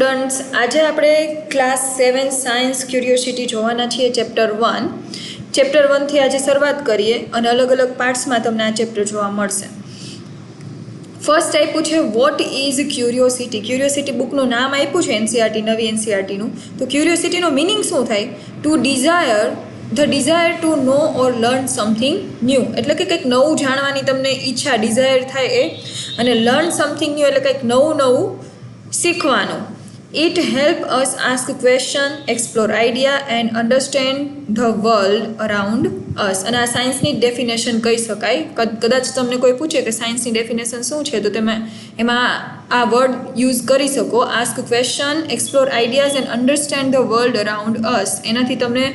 Students, આજે આપણે class 7 science curiosity જોવાના છીએ ચેપ્ટર 1. ચેપ્ટર 1થી આજે શરૂઆત કરીએ અને અલગ અલગ પાર્ટ્સમાં તમને આ ચેપ્ટર જોવા મળશે. ફર્સ્ટ આપ્યું છે વોટ ઇઝ ક્યુરિયોસિટી. ક્યુરિયોસિટી બુકનું નામ આપ્યું છે એનસીઆરટી, નવી એનસીઆરટીનું. તો ક્યુરિયોસિટીનો મિનિંગ શું થાય? To desire, the desire to know or learn something new. એટલે કે કંઈક નવું જાણવાની તમને ઈચ્છા, ડિઝાયર થાય એ. અને લર્ન સમથિંગ ન્યૂ એટલે કંઈક નવું શીખવાનું. It help us ask question, explore idea and understand the world around us. અને આ સાયન્સની ડેફિનેશન કહી શકાય. કદાચ તમને કોઈ પૂછે કે સાયન્સની ડેફિનેશન શું છે, તો તમે એમાં આ વર્ડ યુઝ કરી શકો. Ask question, explore ideas and understand the world around us. એનાથી તમને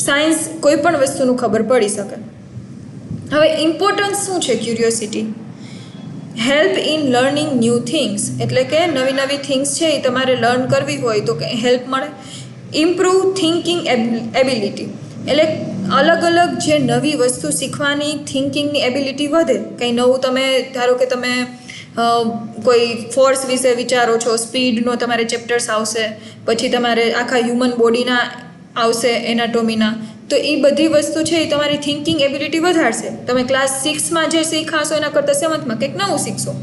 સાયન્સ કોઈ પણ વસ્તુનું ખબર પડી શકે. હવે ઇમ્પોર્ટન્સ શું છે curiosity? Help in learning new things. એટલે કે નવી થિંગ્સ છે એ તમારે લર્ન કરવી હોય તો હેલ્પ મળે. Improve thinking ability. એટલે અલગ જે નવી વસ્તુ શીખવાની થિંકિંગની એબિલિટી વધે. કંઈ નવું તમે ધારો કે તમે કોઈ ફોર્સ વિશે વિચારો છો, સ્પીડનો તમારે ચેપ્ટર્સ આવશે, પછી તમારે આખા હ્યુમન બોડીના આવશે, એનાટોમીના. તો એ બધી વસ્તુ છે એ તમારી થિંકિંગ એબિલિટી વધારશે. તમે ક્લાસ 6માં જે શીખાશો એના કરતાં 7માં કંઈક નવું શીખશો.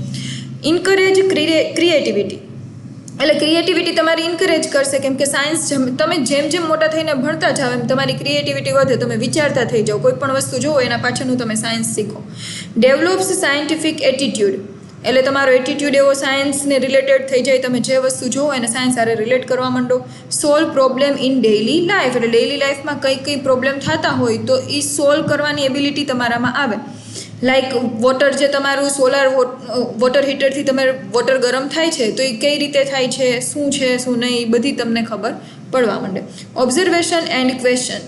Encourage creativity. એટલે ક્રિએટિવિટી તમારી ઇન્કરેજ કરશે, કેમ કે સાયન્સ તમે જેમ મોટા થઈને ભણતા જાઓ એમ તમારી ક્રિએટિવિટી વધે, તમે વિચારતા થઈ જાઓ. કોઈ પણ વસ્તુ જુઓ એના પાછળનું તમે સાયન્સ શીખો. ડેવલપ્સ સાયન્ટિફિક એટીટ્યુડ. એટલે તમારો એટીટ્યુડ એવો સાયન્સને રિલેટેડ થઈ જાય, તમે જે વસ્તુ જુઓ એને સાયન્સ સાથે રિલેટ કરવા માંડો. Solve problem in daily life. એટલે ડેઇલી લાઈફમાં કઈ પ્રોબ્લેમ થતા હોય તો એ સોલ્વ કરવાની એબિલિટી તમારામાં આવે. લાઈક વોટર, જે તમારું સોલાર વોટર હીટરથી તમારે વોટર ગરમ થાય છે, તો એ કઈ રીતે થાય છે, શું છે શું નહીં, એ બધી તમને ખબર પડવા માંડે. Observation and question.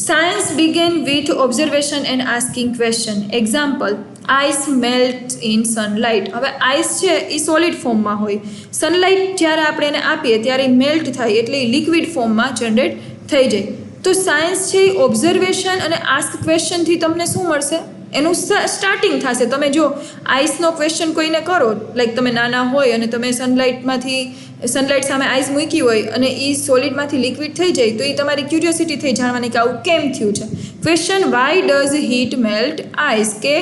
Science begin with observation and asking question. Example, ice melt in sunlight. હવે આઈસ છે એ સોલિડ ફોર્મમાં હોય, સનલાઇટ જ્યારે આપણે એને આપીએ ત્યારે મેલ્ટ થાય, એટલે એ લિક્વિડ ફોર્મમાં જનરેટ થઈ જાય. તો સાયન્સ છે એ ઓબ્ઝર્વેશન અને આસ્ક ક્વેશ્ચનથી તમને શું મળશે? એનું સ્ટાર્ટિંગ થશે. તમે જો આઈસનો ક્વેશ્ચન કોઈને કરો, લાઈક તમે નાના હોય અને તમે સનલાઇટ સામે આઈસ મૂકી હોય અને એ સોલિડમાંથી લિક્વિડ થઈ જાય, તો એ તમારી ક્યુરિયોસિટી થઈ જાણવાની કે આવું કેમ થયું છે. Question, why does heat melt ice. કે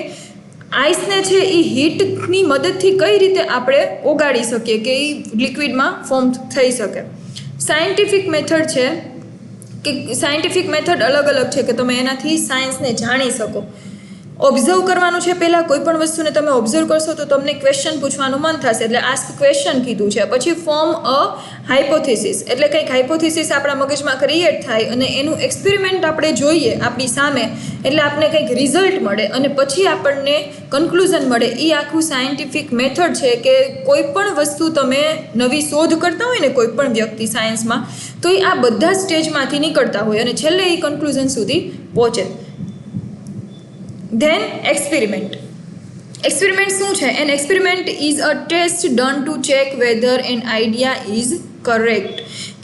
આઈસને છે એ હીટની મદદથી કઈ રીતે આપણે ઓગાળી શકીએ કે એ લિક્વિડમાં ફોર્મ થઈ શકે. સાયન્ટિફિક મેથડ છે કે સાયન્ટિફિક મેથડ અલગ છે કે તમે એનાથી સાયન્સને જાણી શકો. ઓબ્ઝર્વ કરવાનું છે. પહેલાં કોઈ પણ વસ્તુને તમે ઓબ્ઝર્વ કરશો તો તમને ક્વેશ્ચન પૂછવાનું મન થશે, એટલે આસ્ક ક્વેશ્ચન કીધું છે. પછી ફોર્મ અ હાઇપોથિસિસ. એટલે કંઈક હાઇપોથિસિસ આપણા મગજમાં ક્રિએટ થાય અને એનું એક્સપેરિમેન્ટ આપણે જોઈએ આપણી સામે, એટલે આપણને કંઈક રિઝલ્ટ મળે અને પછી આપણને કન્ક્લુઝન મળે. એ આખું સાયન્ટિફિક મેથડ છે કે કોઈ પણ વસ્તુ તમે નવી શોધ કરતા હોય ને, કોઈ પણ વ્યક્તિ સાયન્સમાં, તો એ આ બધા સ્ટેજમાંથી નીકળતા હોય અને છેલ્લે એ કન્ક્લુઝન સુધી પહોંચે. Than experiment. એક્સપેરિમેન્ટ શું છે? An experiment is a test done to check whether an idea is correct.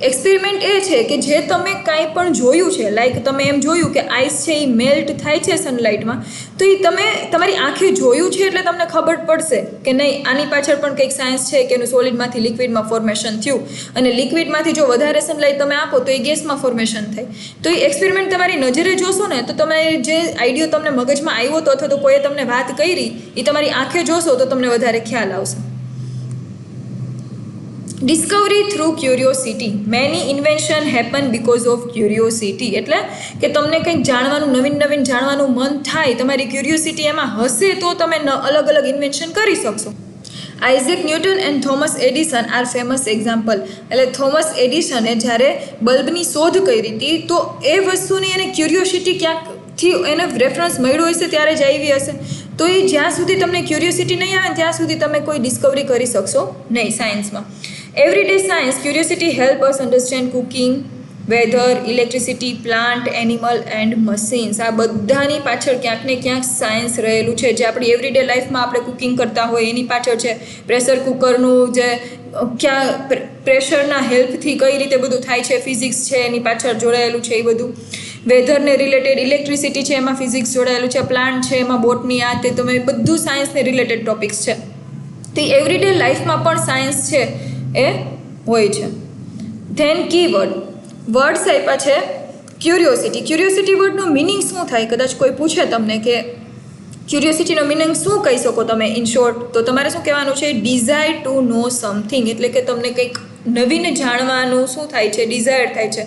Experiment એ છે કે જે તમે કાંઈ પણ જોયું છે, લાઈક તમે એમ જોયું કે આઈસ છે એ મેલ્ટ થાય છે સનલાઇટમાં, તો એ તમે તમારી આંખે જોયું છે એટલે તમને ખબર પડશે કે નહીં, આની પાછળ પણ કંઈક સાયન્સ છે કે એનું સોલિડમાંથી લિક્વિડમાં ફોર્મેશન થયું, અને લિક્વિડમાંથી જો વધારે સનલાઇટ તમે આપો તો એ ગેસમાં ફોર્મેશન થાય. તો એ એક્સપેરિમેન્ટ તમારી નજરે જોશો ને, તો તમે જે આઈડિયો તમને મગજમાં આવ્યો હતો અથવા તો કોઈએ તમને વાત કરી, એ તમારી આંખે જોશો તો તમને વધારે ખ્યાલ આવશે. Discovery through curiosity. Many invention happen because of curiosity. એટલે કે તમને કંઈક જાણવાનું, નવીન જાણવાનું મન થાય, તમારી ક્યુરિયોસિટી એમાં હશે તો તમે અલગ ઇન્વેન્શન કરી શકશો. Isaac Newton and Thomas Edison are famous example. એટલે થોમસ એડિસને જ્યારે બલ્બની શોધ કરી હતી, તો એ વસ્તુની એને ક્યુરિયોસિટી ક્યાંકથી એને રેફરન્સ મળ્યો હશે, ત્યારે જ આવી હશે. તો એ જ્યાં સુધી તમને ક્યુરિયોસિટી નહીં આવે ત્યાં સુધી તમે કોઈ ડિસ્કવરી કરી શકશો નહીં સાયન્સમાં. Everyday science curiosity help us understand cooking, weather, electricity, plant, animal and machines. આ બધાની પાછળ ક્યાંક ને ક્યાંક સાયન્સ રહેલું છે. જે આપણી એવરીડે લાઈફમાં આપણે કુકિંગ કરતા હોય એની પાછળ છે. પ્રેશર કુકરનું જે ક્યાં પ્રેશરના હેલ્પથી કઈ રીતે બધું થાય છે, ફિઝિક્સ છે એની પાછળ જોડાયેલું છે એ બધું. વેધરને રિલેટેડ ઇલેક્ટ્રિસિટી છે એમાં ફિઝિક્સ જોડાયેલું છે, પ્લાન્ટ છે એમાં બોટની, આ તે તમે બધું સાયન્સને રિલેટેડ ટોપિક્સ છે. તો એવરીડે લાઈફમાં પણ સાયન્સ છે એ હોય છે. ધેન કીવર્ડ, વર્ડ્સ આપ્યા છે ક્યુરિયોસિટી. ક્યુરિયોસિટી વર્ડનો મિનિંગ શું થાય? કદાચ કોઈ પૂછે તમને કે ક્યુરિયોસિટીનો મિનિંગ શું કહી શકો તમે ઇન શોર્ટ, તો તમારે શું કહેવાનું છે? ડિઝાયર ટુ નો સમથિંગ, એટલે કે તમને કંઈક નવીન જાણવાનું શું થાય છે? ડિઝાયર થાય છે.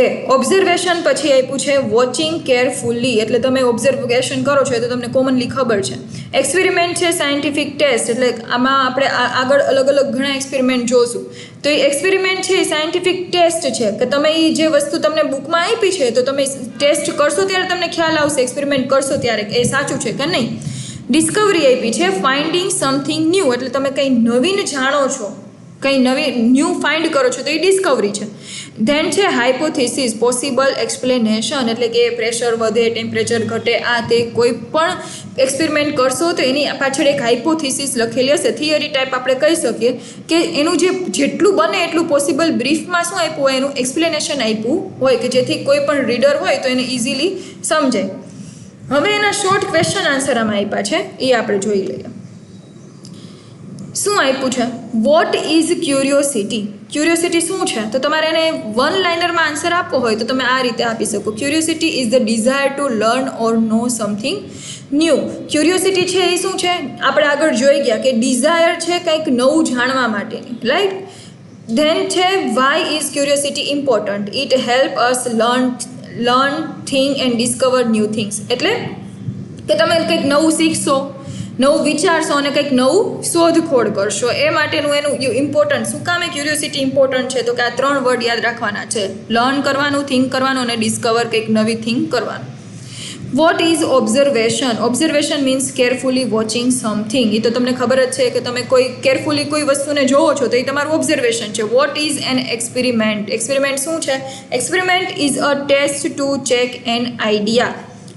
એ ઓબ્ઝર્વેશન પછી આપ્યું છે વોચિંગ કેરફુલી, એટલે તમે ઓબ્ઝર્વેશન કરો છો તો તમને કોમનલી ખબર છે. એક્સપેરિમેન્ટ છે સાયન્ટિફિક ટેસ્ટ, એટલે આમાં આપણે આગળ અલગ અલગ ઘણા એક્સપેરિમેન્ટ જોશું. તો એ એક્સપેરિમેન્ટ છે એ સાયન્ટિફિક ટેસ્ટ છે કે તમે એ જે વસ્તુ તમને બુકમાં આપી છે તો તમે ટેસ્ટ કરશો ત્યારે તમને ખ્યાલ આવશે, એક્સપેરિમેન્ટ કરશો ત્યારે એ સાચું છે કે નહીં. ડિસ્કવરી આપી છે ફાઇન્ડિંગ સમથિંગ ન્યૂ, એટલે તમે કંઈ નવીન જાણો છો, કંઈ નવી ન્યૂ ફાઇન્ડ કરો છો તો એ ડિસ્કવરી છે. ધેન છે હાઇપોથિસિસ પોસિબલ એક્સપ્લેનેશન, એટલે કે પ્રેશર વધે, ટેમ્પરેચર ઘટે, આ તે કોઈ પણ એક્સપેરિમેન્ટ કરશો તો એની પાછળ એક હાઇપોથિસિસ લખેલી હશે. થિયરી ટાઈપ આપણે કહી શકીએ કે એનું જેટલું બને એટલું પોસિબલ બ્રીફમાં શું આપ્યું હોય, એનું એક્સપ્લેનેશન આપ્યું હોય કે જેથી કોઈ પણ રીડર હોય તો એને ઇઝીલી સમજાય. હવે એના શોર્ટ ક્વેશ્ચન આન્સર આમાં આપ્યા છે, એ આપણે જોઈ લઈએ. શું આપ્યું છે? What is curiosity? ક્યુરિયોસિટી શું છે? તો તમારે એને વન લાઇનરમાં આન્સર આપવો હોય તો તમે આ રીતે આપી શકો. Curiosity is the desire to learn or know something new. Curiosity છે એ શું છે? આપણે આગળ જોઈ ગયા કે ડિઝાયર છે કંઈક નવું જાણવા માટેની, રાઈટ. ધેન છે why is curiosity important? It help us learn thing and discover new things, એટલે કે તમે કંઈક નવું શીખશો, નવું વિચારશો અને કંઈક નવું શોધખોળ કરશો, એ માટેનું એનું ઇમ્પોર્ટન્ટ. શું કામ એ ક્યુરિયોસિટી ઇમ્પોર્ટન્ટ છે? તો કે આ 3 વર્ડ યાદ રાખવાના છે: લર્ન કરવાનું, થિંક કરવાનું અને ડિસ્કવર, કંઈક નવી થિંક કરવાનું. What is observation? Observation means carefully watching something. એ તો તમને ખબર જ છે કે તમે કોઈ કેરફુલી કોઈ વસ્તુને જોવો છો તો એ તમારું ઓબ્ઝર્વેશન છે. What is an experiment? Experiment શું છે? Experiment is a test to check an idea.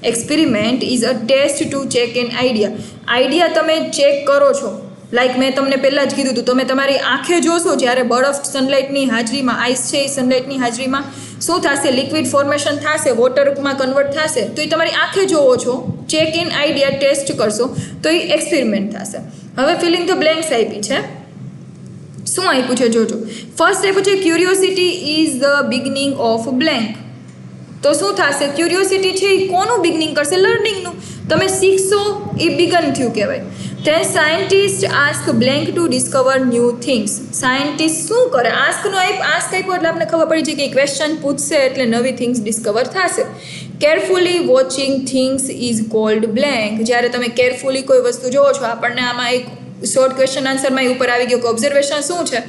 Experiment is a test to check an idea. Idea તમે ચેક કરો છો, લાઈક મેં તમને પહેલાં જ કીધું હતું, તમે તમારી આંખે જોશો જ્યારે બરફ સનલાઇટની હાજરીમાં, આઈસ છે એ સનલાઇટની હાજરીમાં શું થશે? લિક્વિડ ફોર્મેશન થશે, વોટરમાં કન્વર્ટ થશે, તો એ તમારી આંખે જોવો છો, ચેક ઇન આઈડિયા ટેસ્ટ કરશો તો એ એક્સપેરિમેન્ટ થશે. હવે ફિલિંગ ધ બ્લેન્ક્સ આપી છે. શું આપ્યું છે જોજો. ફર્સ્ટ આપ્યું છે curiosity is the beginning of blank. તો શું થશે? ક્યુરિયોસિટી છે એ કોનું બિગનિંગ કરશે? લર્નિંગનું. તમે શીખશો એ બિગન થયું કહેવાય. Then scientist ask blank to discover new things. Scientist શું કરે? આસ્ક આપ્યો એટલે આપણે ખબર પડી જાય કે ક્વેશ્ચન પૂછશે એટલે નવી થિંગ્સ ડિસ્કવર થશે. Carefully watching things is called blank. જ્યારે તમે કેરફુલી કોઈ વસ્તુ જોવો છો, આપણને આમાં એક શોર્ટ ક્વેશ્ચન આન્સરમાં એ ઉપર આવી ગયો કે ઓબ્ઝર્વેશન શું છે?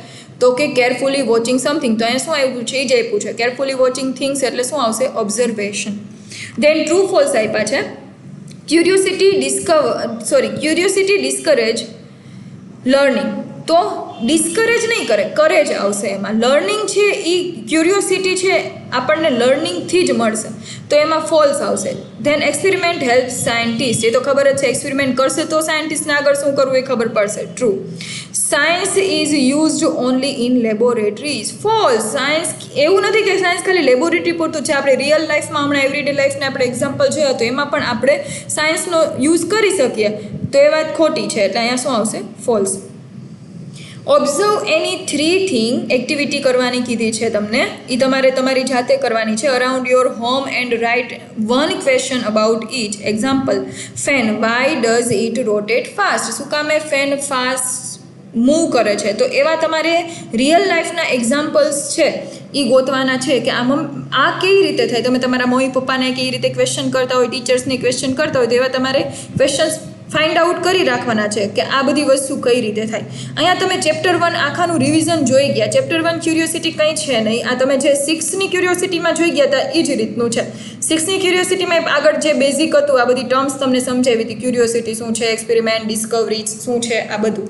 તો કે કેરફુલી વોચિંગ સમથિંગ. તો અહીંયા શું આવ્યું છે? એ જ આપ્યું છે. કેરફુલી વોચિંગ થિંગ્સ એટલે શું આવશે? ઓબ્ઝર્વેશન. ધેન ટ્રુ ફોલ્સ આપ્યા છે. Curiosity discourage learning. તો ડિસ્કરેજ નહીં કરે, કરે જ આવશે એમાં. લર્નિંગ છે એ ક્યુરિયોસિટી છે આપણને લર્નિંગથી જ મળશે, તો એમાં ફોલ્સ આવશે. Then experiment help scientist. એ તો ખબર જ છે, એક્સપેરિમેન્ટ કરશે તો સાયન્ટિસ્ટને આગળ શું કરવું એ ખબર પડશે. True. Science is used only in laboratories. False. Science એવું નથી કે સાયન્સ ખાલી લેબોરેટરી પૂરતું છે. આપણે રિયલ લાઈફમાં હમણાં એવરીડે લાઈફને આપણે એક્ઝામ્પલ જોયા તો એમાં પણ આપણે સાયન્સનો યુઝ કરી શકીએ, તો એ વાત ખોટી છે. એટલે અહીંયા શું આવશે? ફોલ્સ. ઓબ્ઝર્વ એની 3 થિંગ એક્ટિવિટી કરવાની કીધી છે તમને, એ તમારે તમારી જાતે કરવાની છે. Around your home and write 1 question about each. Example, fan. Why does it rotate fast? શું કામ એ ફેન ફાસ્ટ મૂવ કરે છે? તો એવા તમારે રિયલ લાઈફના એક્ઝામ્પલ્સ છે એ ગોતવાના છે કે આ કેવી રીતે થાય. તમે તમારા મમ્મી પપ્પાને કેવી રીતે ક્વેશ્ચન કરતા હોય, ટીચર્સને ક્વેશ્ચન કરતા હોય, તો એવા તમારે ક્વેશ્ચન્સ ફાઇન્ડ આઉટ કરી રાખવાના છે કે આ બધી વસ્તુ કઈ રીતે થાય. અહીંયા તમે ચેપ્ટર 1 આખાનું રિવિઝન જોઈ ગયા. ચેપ્ટર 1 ક્યુરિયોસિટી કંઈ છે નહીં. આ તમે જે 6ની ક્યુરિયોસિટીમાં જોઈ ગયા હતા એ જ રીતનું છે. 6ની ક્યુરિયોસિટીમાં આગળ જે બેઝિક હતું, આ બધી ટર્મ્સ તમને સમજાવી હતી. ક્યુરિયોસિટી શું છે, એક્સપેરિમેન્ટ, ડિસ્કવરી શું છે, આ બધું.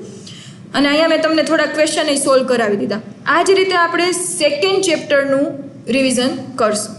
અને અહીંયા મેં તમને થોડા ક્વેશ્ચન સોલ્વ કરાવી દીધા. આ જ રીતે આપણે 2nd ચેપ્ટરનું રિવિઝન કરશું.